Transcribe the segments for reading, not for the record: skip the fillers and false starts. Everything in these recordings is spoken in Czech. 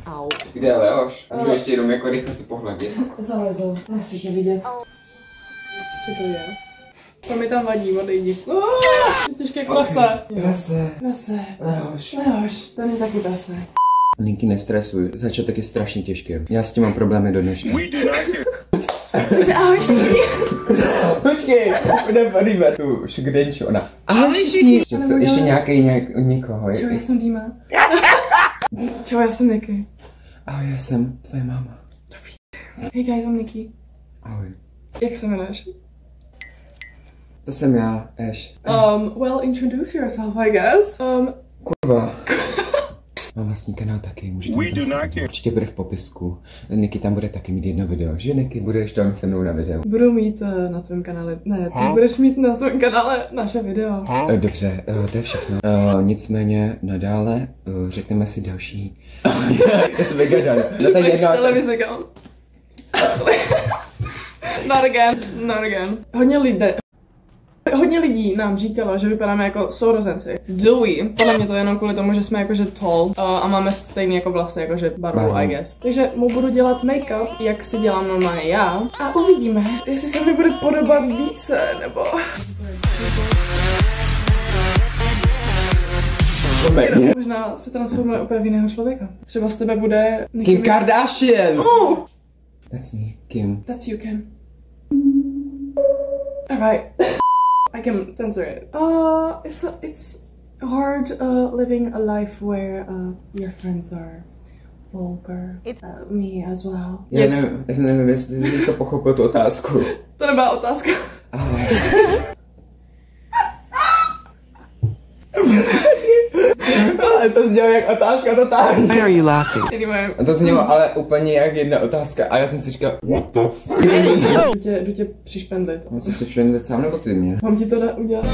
Au. Kde je Leoš? Můžu ještě jenom jako rychle se pohladit. Zalezl, nechci tě vidět. Co to je? To mi tam vadí, odejdi. Těžké prase. Prase. Prase. Leoš. Leoš, ten je taky prase. Ninky, nestresuj, začátek je strašně těžký. Já s tím mám problémy do dneška. Takže ahoj všichni. Počkej, nepadíme tu šugdenču, ona. Ahoj všichni. Ještě někoho. Čau, já jsem Dýma. Čau, já jsem Niky. Ahoj, já jsem tvoje máma. Hey guys, I'm Niky. Ahoj. Jak se jmenuješ? To jsem já, Ash. Well, introduce yourself, I guess. Kurva. Mám vlastní kanál taky, můžete mi tam určitě bude v popisku. Niky tam bude taky mít jedno video, že Niky, budeš tam se mnou na videu. Budu mít na tvém kanále, ne, ty budeš mít na tvém kanále naše video. Dobře, to je všechno. Nicméně nadále řekneme si další. Já jsem vygadal. No to je jedno. Televizi, kam? Not again. Hodně lidí nám říkalo, že vypadáme jako sourozenci. Zoe. Podle mě to je jenom kvůli tomu, že jsme jakože tall a máme stejný jako vlasy, jakože barvu, I guess. Takže mu budu dělat make-up, jak si dělám normálně já. A uvidíme, jestli se mi bude podobat více, nebo... Možná se transformuje úplně v jiného člověka. Třeba z tebe bude... Kim Kardashian! That's me, Kim. That's you, Kim. Alright. I can censor it. It's hard living a life where your friends are vulgar. Me as well. Já nevím, jestli jsi to pochopil tu otázku. To nebyla otázka. Ale to znělo jak otázka totální. Why are you laughing? Anyway. To znělo ale úplně jak jedna otázka a já jsem si říkal, what the fuck? Jdu tě přišpendlit. Mám si přišpendlit sám nebo ty mě? Mám ti to udělat?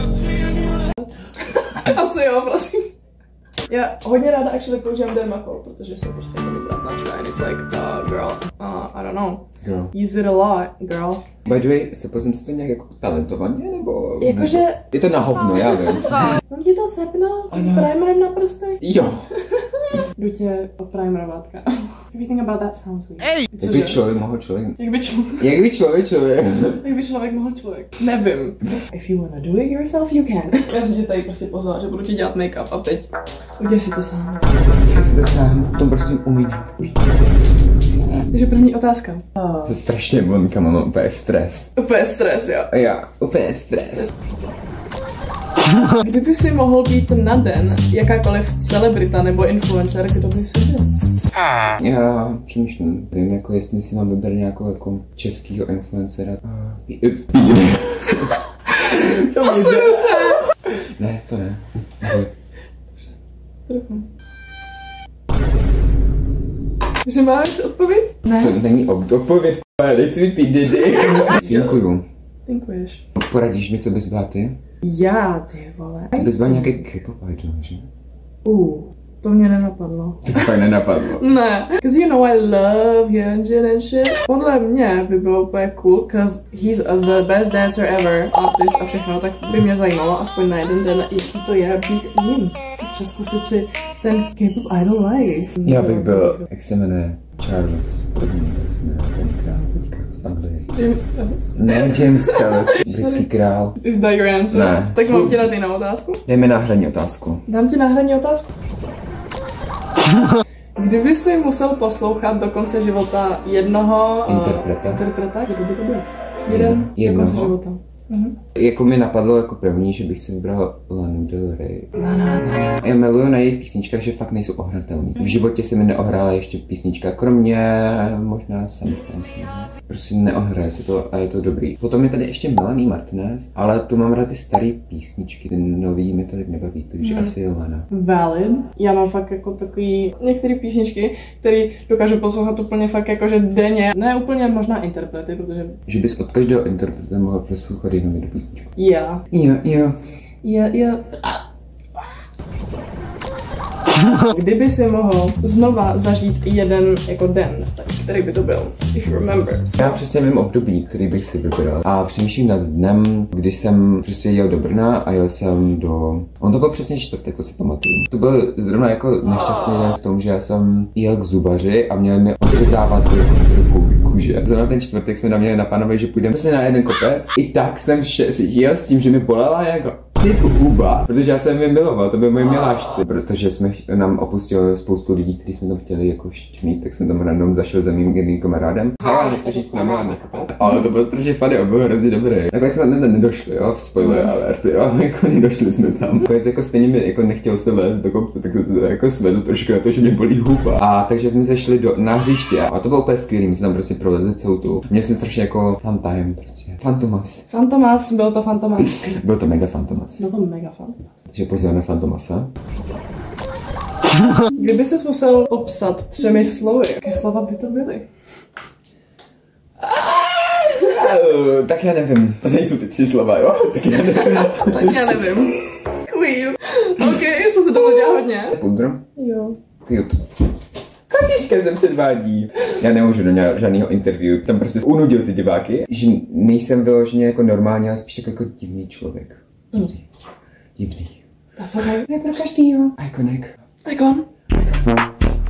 Asi jo, prosím. Já hodně ráda actually používám Dermacol, protože jsou prostě jako dobrá značka and it's like, girl, I don't know. Girl. Use it a lot, girl. By the way, jsem si to nějak jako talentovaně, nebo... Jakože... Je to na hovno, já vím. Mám ti to sepnout? Primerem na prstech? Jo. Jdu tě primerovátka. Everything about that sounds weird. Hey! Jak by člověk mohl člověk? Jak by člověk... Jak by člověk? Jak by člověk mohl člověk? Nevím. If you wanna do it yourself, you can. Já jsem tě tady prostě pozvala, že budu ti dělat make-up a teď udělej si to sám. Já si to sám, to prosím umím. Takže první otázka. To je strašně bonka, mám úplně stres. Úplně stres, jo. Já, úplně stres. Kdyby si mohl být na den jakákoliv celebrita nebo influencer, kdo by si byl? Já přemýšlím, vím, jako jestli si mám vybrat nějakou jako českýho influencera. Posunu se! Ne, to ne. Trochu. Že máš odpověď? Ne. To není odpověď, dej si vypít, Didi. Děkuju. Děkuješ. Poradíš mi, co bys byla ty? Já, ty vole. Ty bys byla nějaký K-pop idol, že? To mě nenapadlo. To fakt nenapadlo. Ne. Cause you know I love Hyunjin and shit. Podle mě by bylo úplně cool, cause he's the best dancer ever, artist a všechno, tak by mě zajímalo aspoň na jeden den, jaký to je být ním. Třeba zkusit si ten K-pop idol life. Já bych byl, jak se jmenuje, Charles. První, jak se jmenuje ten král teďka v Anglii. James Charles. Ne, James Charles, britský král. Is that your answer? Ne. Tak mám ti dát jinou otázku? Dej mi náhradní otázku. Dám ti náhradní otázku. Kdyby si musel poslouchat do konce života jednoho interpreta, kdo by to byl? Jeden do konce života. Jako mi napadlo jako první, že bych si vybral Lanu Del Rey. Já miluju na jejich písničkách, že fakt nejsou ohratelný. V životě se mi neohrála ještě písnička, kromě možná Sometimes. Prostě neohraje se to a je to dobrý. Potom je tady ještě Melanie Martinez, ale tu mám rád ty staré písničky, ty nový mi tolik nebaví, takže asi Lana. Valid. Já mám fakt jako takový některé písničky, které dokážu poslouchat úplně fakt jakože denně. Ne úplně možná interprety, protože... Že bys od každého interpreta mohl poslouchat jenom jednu písničku. Yeah. Jo. Kdyby si mohl znova zažít jeden jako den, tak který by to byl, if you remember. Já přesně vím období, který bych si vybral. A přemýšlím nad dnem, kdy jsem prostě jel do Brna a jel jsem do... On to byl přesně čtvrtek, to si pamatuju. To byl zrovna jako nešťastný den v tom, že já jsem jel k zubaři a měl mi odřezávat kůže. Zrovna ten čtvrtek jsme tam měli naplánovali, že půjdeme prostě na jeden kopec. I tak jsem jel s tím, že mi bolela jako huba, protože já jsem je miloval, to byli moji miláčci, protože jsme nám opustilo spoustu lidí, kteří jsme tam chtěli jako mít, tak jsem tam random zašel za mým jedným kamarádem. Ale nechci říct na mladé kopec. Ale to bylo strašně funny, on byl hrozně dobrý. Nakonec jsme tam nedošli, jo, spoiler alert, jo, jako nedošli jsme tam. Nakonec jako stejně mi jako nechtělo se lézt do kopce, tak se to jako svedl trošku na to, že mě bolí huba. A takže jsme se šli na hřiště a to bylo úplně skvělý, my jsme tam prostě prolezli celou tu. Měli jsme strašně jako fun time prostě. Fantomas, byl to Fantomas. Byl to mega Fantomas. Byl to mega Fantomas. Takže pozor na Fantomasa. Kdyby ses musel popsat 3 slovy, jaké slova by to byly? Tak já nevím. To nejsou ty 3 slova, jo? Tak já nevím. Queen. OK, jsem se dozvěděla hodně. Pudro? Jo. Cute. Kočička se předvádí. Já nemůžu do žádného interview, tam prostě unudil ty diváky, že nejsem vyloženě jako normální, ale spíš jako divný člověk. Divný. That's okay. Je pro každýho. Iconic. Icon.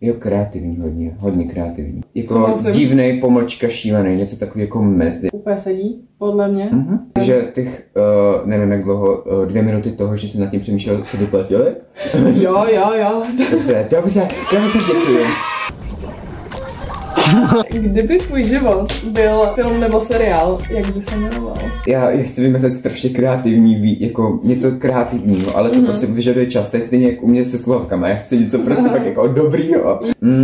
Jo, kreativní hodně kreativní. Jako divnej, pomlčka, šílený, něco takový jako mezi. Úplně sedí, podle mě. Takže těch, nevím jak dlouho, 2 minuty toho, že jsem nad tím přemýšlel, se vyplatily? Jo. Dobře, děkuji. Kdyby tvůj život byl film nebo seriál, jak by se jmenoval? Já chci vymyslet strašně kreativní, jako něco kreativního, ale to prostě vyžaduje čas, to je stejně jak u mě se slovkama, já chci něco prostě tak jako dobrýho.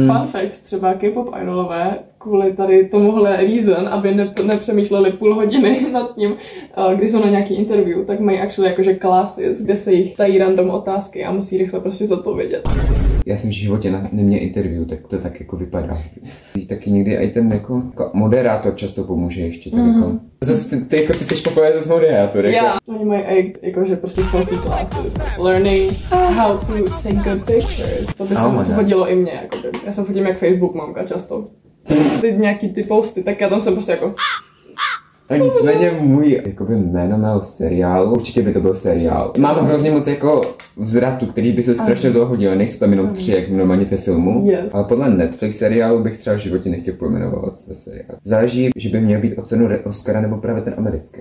Fun fact, třeba K-pop idolové kvůli tady tomuhle reason, aby nepřemýšleli půl hodiny nad tím, když jsou na nějaký interview, tak mají actually jakože classes, kde se jich tají random otázky a musí rychle prostě zodpovědět. Já jsem v životě neměl interview, tak to tak jako vypadá. Taky někdy i ten jako moderátor často pomůže ještě, tak jako... Zase ty jsi pokoje zase moderátor, jako... Yeah. Oni mají jakože prostě selfie classes, learning how to take good pictures. To by se hodilo i mně, jakoby. Já jsem fotím jak Facebook mamka často. Ty nějaký ty posty, tak já tam jsem prostě jako... A nicméně můj jakoby jméno mého seriálu, určitě by to byl seriál. Mám hrozně moc jako vzratu, který by se strašně dlouho hodil, nejsou tam jenom 3, jak normálně ve filmu. Yes. Ale podle Netflix seriálu bych třeba v životě nechtěl pojmenovat své seriály. Záleží, že by měl být ocenu Oscara nebo právě ten americký.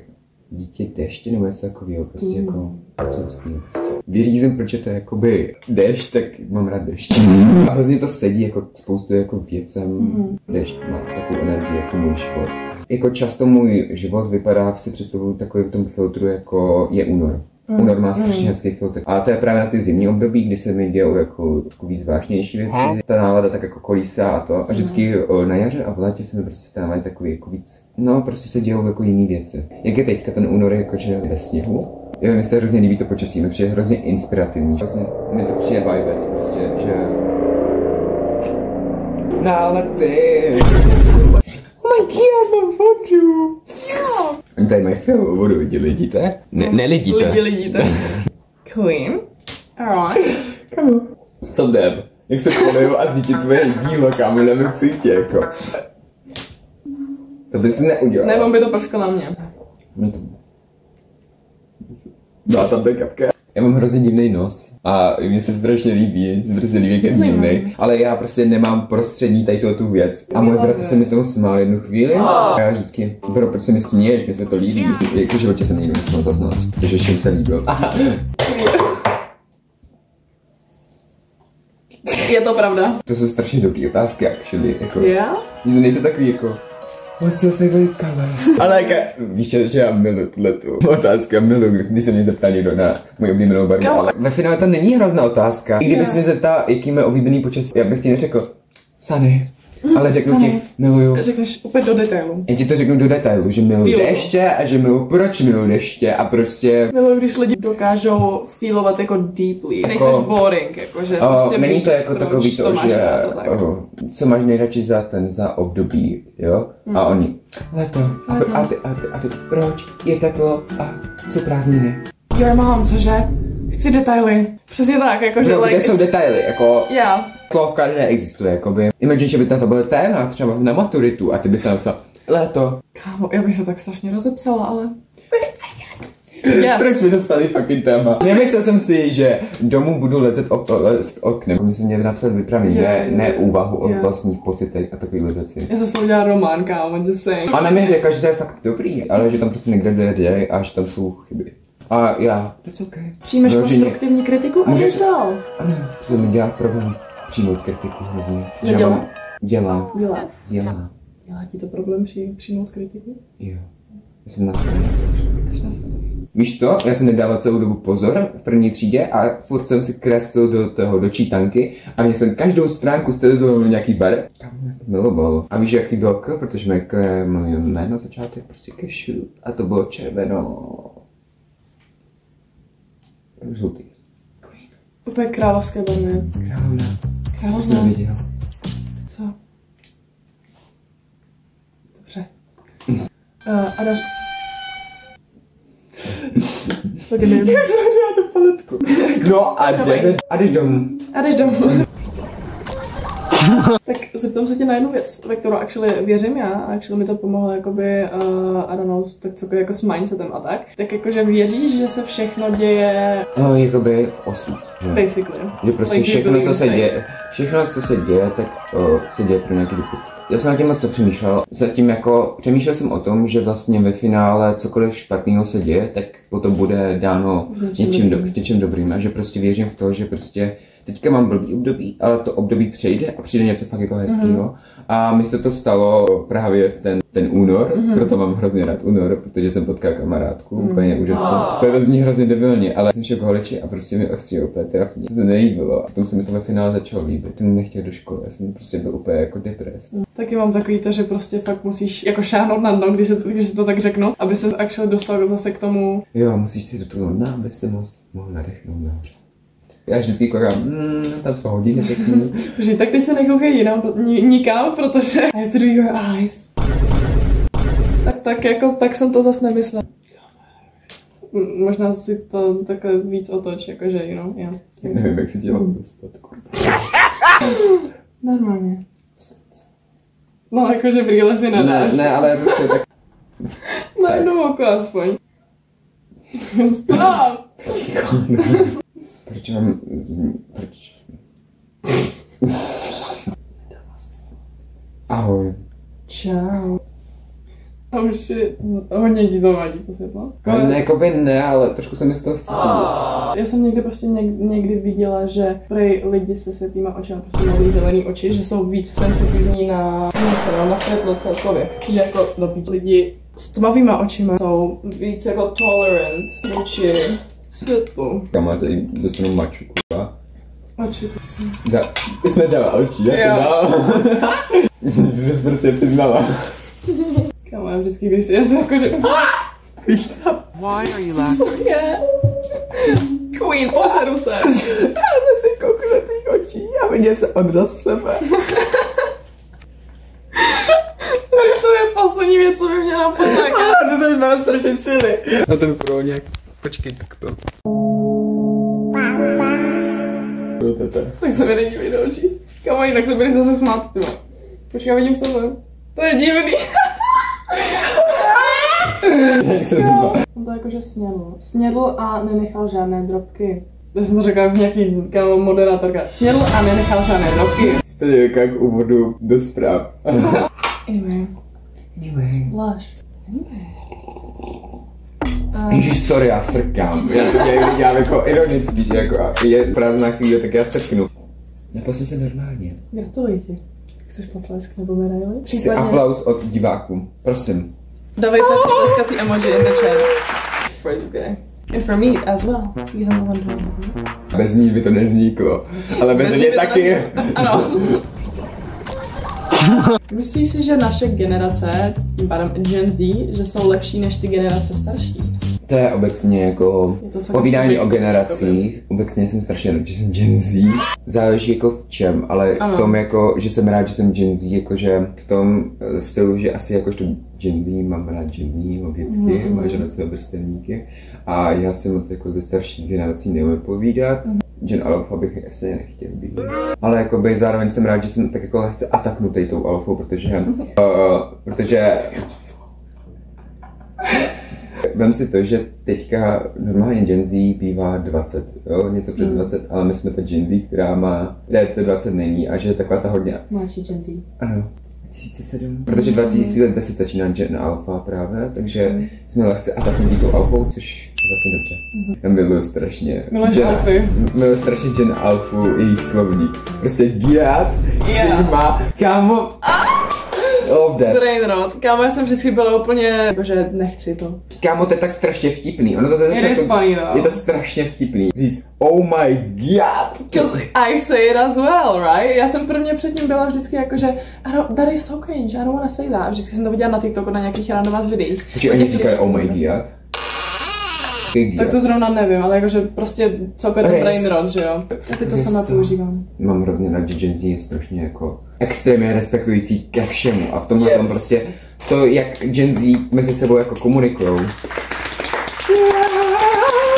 Dítě deště nebo něco takového, prostě jako pracovství. Prostě. Vyřízem, proč je to jakoby déšť, tak mám rád déšť. A hrozně to sedí jako spoustu jako věcem. Déšť má takovou energii jako můj život. Jako často můj život vypadá, jak si představuju takovým tom filtru, jako je únor. Únor má strašně hezký filtr. A to je právě na ty zimní období, kdy se mi dějou jako trošku víc vážnější věci. Ta nálada tak jako kolísá a to. A vždycky na jaře a v létě se mi prostě stávají takový jako víc. No, prostě se dějou jako jiný věci. Jak je teďka ten únor jakože ve sněhu. Jo, mi se hrozně líbí to počasí, mi přijde hrozně inspirativní. Vlastně mi to přijde vibec prostě, že... Nálety! Oh my god, mám fotku! Jo! Oni tady mají film, budu vidět, lidíte? Nelidíte. Lidíte. Queen. Alright. Kamu? Jsem dead. Jak se poleju a zničit tvoje dílo, kámo, nevím, co tě, jako. To bys neudělal. Nebo by to prsklo na mě. Dá tam ten kapka. Já mám hrozně divný nos a mi se strašně líbí, jak je divný, ale já prostě nemám prostřední tady tu věc. A můj bratr se mi tomu smál jednu chvíli a já vždycky, bro, proč se mi směješ, mi se to líbí. Jako v životě jsem nikdo nesmál zas nos, protože všem se líbil. Je to pravda. To jsou strašně dobrý otázky, actually, jako. Yeah? To nejsou takový jako... What's your favorite color? Ale víš, že já miluji tuhletu otázku, miluji, když se mě zeptá někdo na můj oblíbenou barvu, ale ve finále to není hrozná otázka. I kdybys mě zeptal, jaký je oblíbený počasí, já bych ti neřekl Sunny, ale řeknu ti, miluju. Řekneš úplně do detailu. Já ti to řeknu do detailu, že miluju deště a že miluju, proč miluju deště a prostě... Miluju, když lidi dokážou feelovat jako deeply. Nejseš boring, jakože prostě... Není to jako takový to, že... co máš nejradši za období, jo? A oni... Leto. A ty, proč? Je teplo a jsou prázdniny. Your mom, cože? Chci detaily. Přesně tak, jakože no, kde jsou detaily, jako slovka neexistuje, jakoby. Imagine, že by to bylo téma, třeba na maturitu a ty bys napsal léto. Kámo, já bych se tak strašně rozepsala, ale... Yes. Proč jsme dostali fucking téma? Nemyslel jsem si, že domů budu lezet oknem. My jsme měli napsat vyprávění, ne úvahu o vlastních pocitech a takovýhle věci. Já jsem z toho udělala román, kámo, just saying. Ona mi řekla, že to je fakt dobrý, ale že tam prostě někde jde a že tam jsou chyby. A já, that's okay. Přijmeš konstruktivní kritiku a jdeš dál. Ano, to mi dělá problém přijmout kritiku hrozně. Dělá ti to problém přijmout kritiku? Jo. Já jsem nastavený trošku. Víš to? Já jsem nedával celou dobu pozor v první třídě a furt jsem si kreslil do čítanky a měl jsem každou stránku stylizoval do nějaký barev. Tam mě to milovalo. A víš, jaký byl K? Protože moje jméno začátek prostě Cashew a to bylo červeno. Žlutý. Queen. Úplně královské barvy. Královna. Jsem viděl. Co? Dobře. A dáš... Tak nevím. Jak se hodila tu paletku? No a jdeš domů. Tak zeptám se tě na jednu věc, ve kterou actually věřím já, a actually mi to pomohlo jakoby, I don't know, tak co jako s mindsetem a tak. Tak jakože věříš, že se všechno děje... No, jakoby v osud. Že? Basically. Že prostě všechno, co se děje, tak se děje pro nějaký důvod. Já jsem na tím moc nepřemýšlel. Zatím jako přemýšlel jsem o tom, že vlastně ve finále cokoliv špatného se děje, tak potom bude dáno něčím dobrým. A že prostě věřím v to, že prostě teďka mám blbý období, ale to období přejde a přijde něco fakt jako hezkýho. A mi se to stalo právě v ten únor, proto mám hrozně rád únor, protože jsem potkal kamarádku, úplně úžasnou. To zní hrozně debilně, ale jsem šel k holiči a prostě mi ostří úplně trapně. Se to nelíbilo a potom se mi to ve finále začalo líbit. Jsem nechtěl do školy, já jsem prostě byl úplně jako depres. Taky mám takový to, že prostě fakt musíš jako šáhnout na dno, když se to tak řeknu, aby se actually dostal zase k tomu. Jo, musíš si do toho dna, aby se mohl nadechnout nahoře. Já vždycky koukám, tam jsou hodiny pěkný. Protože tak ty se nekoukej nikam, protože I have to do your eyes. Tak jsem to zase nemyslela. Možná si to takhle víc otoč, jakože, já. Nevím, jak si tě mám dostat, Normálně. No, jakože brýle si nadáš. Ne, ale to je tak... Na jednou oko aspoň. Stop! Proč mám... Proč? Ahoj. Čau. Oh shit. Hodně ti to vadí, to světlo? Ne, ale trošku se mi z toho chce sedět. Já jsem někdy prostě někdy viděla, že prej lidi se světlýma očima, prostě mají zelený oči, že jsou víc sensitivní na světlo celkově. Že jako lidi s tmavýma očima jsou víc jako tolerant vůči světlu. Kama, tady dostanu mačku, kurva. Oči. Ty jsi nedala oči, já jsem dal. Ty jsi prostě přiznala. Kamo, já vždycky, když já jsem jako, že... Víš tam? Why are you laughing? Queen, poseru se. Já jsem si koukl na tvých očí a viděl se odraz sebe. To je poslední věc, co by mě napadlo. To jsem měla strašně síly. No to vypadalo nějak... Počkej, tak to. Tak se mi nedívej do očí. Kamo, jinak se budeš zase smát, ty. Počkej, vidím sebe. To je divný. Jak se zba. On to jakože snědl a nenechal žádné drobky. Já jsem to řekla v nějaký moderátorka. Snědl a nenechal žádné drobky. Stejně jak úvodu do zpráv. Anyway. Láž. Ježiš, sorry, já srkám. Já to dělám jako ironicky, že jako je prázdná chvíle, tak já srknu. Napal jsem se normálně. Gratuluji ti. Chceš potlesk nebo medaili? Chci aplaus od diváků, prosím. Dávejte potleskací emoji in the chat. For this guy. And for me as well. Because I'm the one doing this. Bez ní by to nezniklo. Ale bez mě taky. Ano. Myslíš si, že naše generace, tím pádem Gen Z, že jsou lepší než ty generace starší? To je obecně jako povídání o generacích. Obecně jsem strašně rád, že jsem Gen Z. Záleží jako v čem, ale v tom jako, že jsem rád, že jsem Gen Z, jakože v tom stylu, že asi jakožto Gen Z mám rád Gen Z, logicky, máš rád své vrstevníky. A já si moc jako ze starších generací neumím povídat. Gen Alpha bych asi nechtěl být. Ale jakoby zároveň jsem rád, že jsem tak jako lehce ataknutý tou alfou, protože vem si to, že teďka normálně Gen Z bývá 20, jo? Něco přes 20, ale my jsme ta Gen Z, která má, to 20 není a že je taková ta hodně... Mladší Gen Z. Ano, 2007. Protože 2010 začíná Gen Alpha právě, takže jsme lehce ataknutí tou alfou, což je vlastně dobře. Já miluji strašně. Miluji strašně Gen Alphu, jejich slovník. Prostě giat, sigma, kámo. Love that. Brain rot. Kámo, já jsem vždycky byla úplně, jakože nechci to. Kámo, to je tak strašně vtipný. Ono to je to strašně vtipný. Říct, oh my god. Because I say it as well, right? Já jsem prvně předtím byla vždycky jakože, that is so cringe, I don't wanna say that. Vždycky jsem to viděla na TikToku na nějakých randomás videích. Protože oni říkali oh my god. Tak to zrovna nevím, ale jakože prostě celkově ten brain rot, že jo? Já teď to sama používám. Mám hrozně rád, že Gen Z je strašně jako extrémně respektující ke všemu a v tomhle tom prostě to, jak Gen Z mezi sebou jako komunikujou.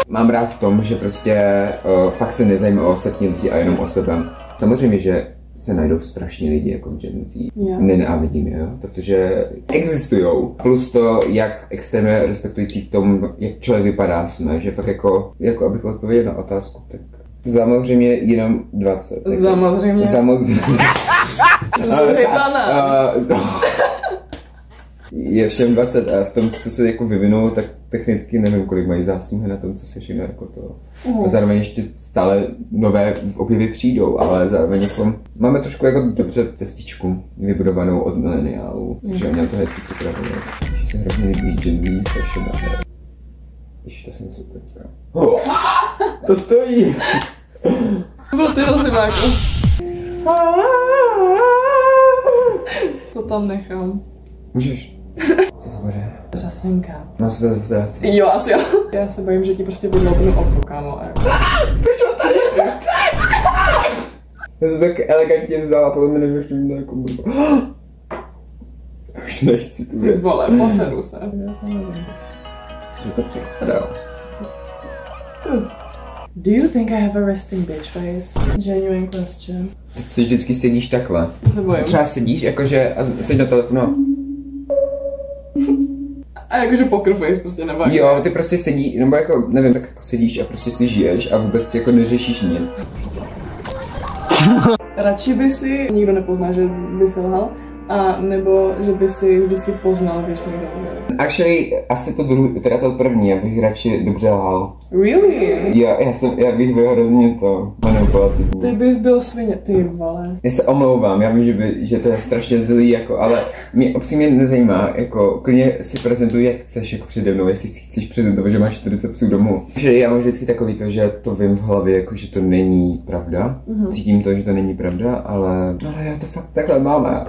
Mám rád v tom, že prostě fakt se nezajímá o ostatní lidi a jenom o sebe. Samozřejmě, že se najdou strašní lidi jako Gen Z. Nenávidím je, jo? Protože existujou. Plus to, jak extrémně respektující v tom, jak člověk vypadá jsme, že fakt jako abych odpověděl na otázku, tak samozřejmě jenom 20. Samozřejmě. Je všem 20 a v tom, co se jako vyvinulo, tak technicky nevím, kolik mají zásluhy na tom, co se všechno jako to. A zároveň ještě stále nové v objevy přijdou, ale zároveň jako máme trošku jako dobře cestičku vybudovanou od mileniálů, že oni to hezky připravili. Že se hrozně líbí Gen Z fashion a Víš, to jsem se teďka... To stojí! To byl ty rozhyváku. To tam nechám. Můžeš. Co to bude? Řasenka. Má se to zase dát. Jo, asi jo. Já se bojím, že ti prostě vydloubnu oko, kámo. Proč ho tady? Já jsem tak elegantně vzal a podle mě nevíš, že mě jako blbo. Už nechci tu věc. Ty vole, posedu se. Je to připadá. Do you think I have a resting bitch face? Genuine question. Ty vždycky sedíš takhle. Se bojím. Třeba sedíš, jakože, a sedíš na telefonu. A jakože poker face prostě nebo jako... Jo, ty prostě sedíš, nebo jako, nevím, tak jako sedíš a prostě si žiješ a vůbec jako neřešíš nic. Radši by si nikdo nepozná, že by si lhal, a nebo že by si vždycky poznal, když někdo lže. Actually, asi to druhý, teda to první, já bych radši dobře lhal. Really? Já bych byl hrozně to manipulativní. Ty bys byl svině, ty vole. Já se omlouvám, já vím, že to je strašně zlý, jako, ale mě upřímně nezajímá, jako, klidně si prezentuj, jak chceš, jako přede mnou, jestli si chceš prezentovat, že máš 40 psů domů. Že já mám vždycky takový to, že to vím v hlavě, jako, že to není pravda. Cítím to, že to není pravda, ale já to fakt takhle mám.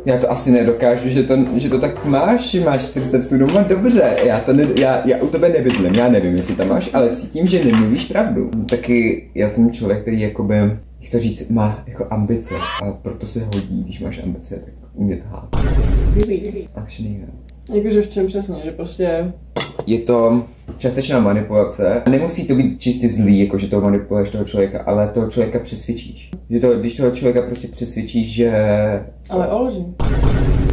Já to asi nedokážu, že to tak máš, že máš 40 psů doma, dobře, já u tebe nebydlím, já nevím, jestli tam máš, ale cítím, že nemluvíš pravdu. Taky já jsem člověk, který jakoby, jak to říct, má jako ambice a proto se hodí, když máš ambice, tak umět lhát. Really? Actually, jo. Jakože v čem přesně, že prostě... Je to částečná manipulace. Nemusí to být čistě zlý, jako že toho manipuluješ toho člověka, ale toho člověka přesvědčíš. Že to, když toho člověka prostě přesvědčíš, že... Ale o lži.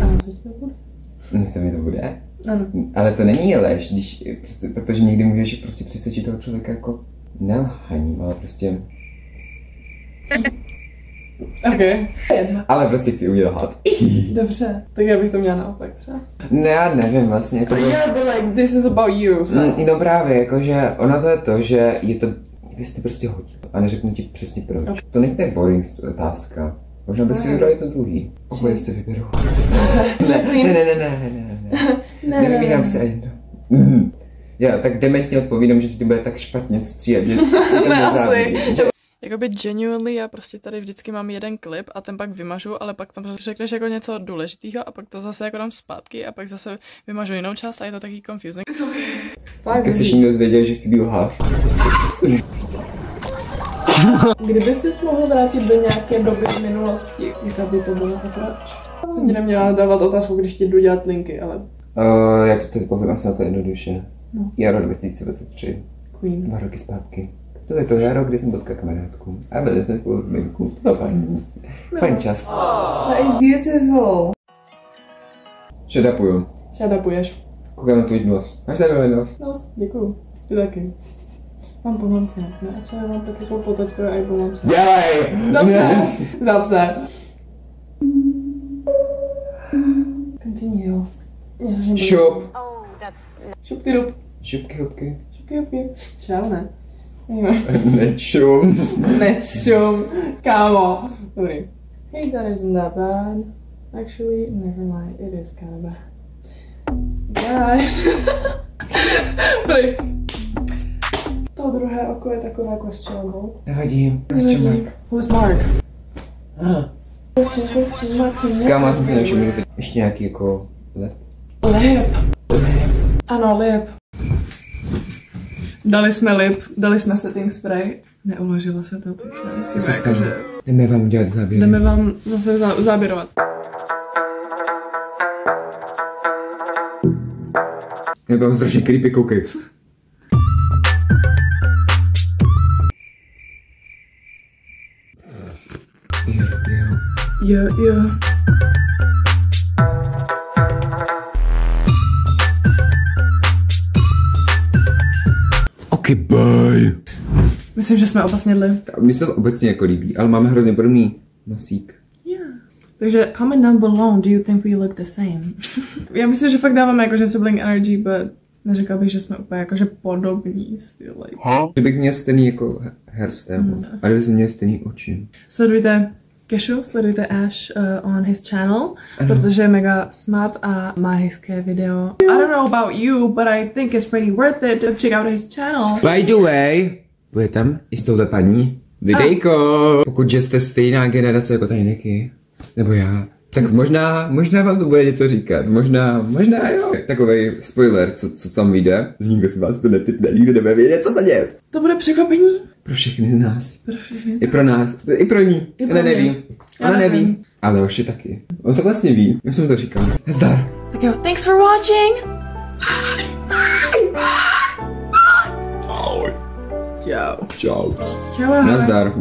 A co ti to bude? Co mi to bude? Ano. Ale to není lež, protože někdy můžeš prostě přesvědčit toho člověka jako nelhaním, ale prostě... Okay. Ale prostě chci umět lhát. Dobře, tak já bych to měla naopak třeba. Ne, já nevím vlastně. Jako yeah, but like, this is about you, so. No právě, jakože ono to je to, že je to, vy jste prostě hodí a neřeknu ti přesně proč. Okay. To není tak boring otázka. Možná bych si vybrali to druhý. Oboje si vyberu. Ne. Nevybírám se jedno. Já tak dementně odpovídám, že si to bude tak špatně stříhat, že to nezávidí. Jakoby genuinely já prostě tady vždycky mám jeden klip a ten pak vymažu, ale pak tam řekneš jako něco důležitého a pak to zase jako dám zpátky a pak zase vymažu jinou část a je to taky confusing. Tak jsi někdo zvěděl, že chci být lhář. Kdyby jsi mohl vrátit do nějaké doby v minulosti, jaká by to bylo a proč? Jsem ti neměla dávat otázku, když ti jdu dělat linky, ale... Jak to tady povím, asi na to jednoduše. No. Jaro 2023. Queen. 2 roky zpátky. To je to jaro, kdy jsem potkal kamarádku. A byli jsme spolu v minku. To bylo fajn. Fajn čas. That is beautiful. Šedapuju. Šadapuješ. Koukám na tvůj nos. Máš tady nos? Nos, děkuju. Ty taky. Mám pomamce, ne? A já mám tak jako potačkové a i pomamce. Dělej! Dobře. Zapse. Continue. Šup. Šup ty dup. Šupky, hupky. Šupky hupky. Čau, ne? Nečum. Nečum. Kámo. Dobrý. Hey, that isn't that bad. Actually, never mind. It is kind of bad. Guys. Dobrý. To druhé oko je takové question mark. Nevadí. Question mark. Who's Mark? Question mark. Kámo, jsem si nevšiml, že ještě nějaký jako lep. Lip. Ano, lip. Dali jsme lip, dali jsme setting spray. Neuložilo se to, takže musíme jako, že... Jdeme vám udělat záběry. Jdeme vám zase záběrovat. Já vám strašně creepy, koukej. Jo. Ok, bye. Myslím, že jsme oba snědli. Mně se to obecně jako líbí, ale máme hrozně podobný nosík. Yeah. Takže comment down below, do you think we look the same? Já myslím, že fakt dáváme jakože sibling energy, but neřekla bych, že jsme úplně jakože podobní. Like. Že bych měl stejný jako hairstyle, ale bych měl stejný oči. Sledujte Keshu, sledujte Ash on his channel, protože je mega smart a má hezké video. I don't know about you, but I think it's pretty worth it to check out his channel. By the way, bude tam i s touhle paní videjko. Pokud že jste stejná generace jako tady Niky, nebo já, tak možná vám to bude něco říkat. Možná jo. Takovej spoiler, co tam vyjde. Nikdo si vás to netipne, nikdo nebude vědět, co se děje. To bude překvapení. Pro všechny z nás. Pro všechny z I pro nás. I pro ní. Ona neví. Ona neví. Ale Joši taky. On to vlastně ví. Já jsem to říkal. Nazdar. Tak jo, thanks for watching. Čau. Čau. Čau, ahoj. Nazdar.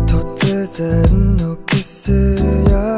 더 뜨뜻한 눈빛이야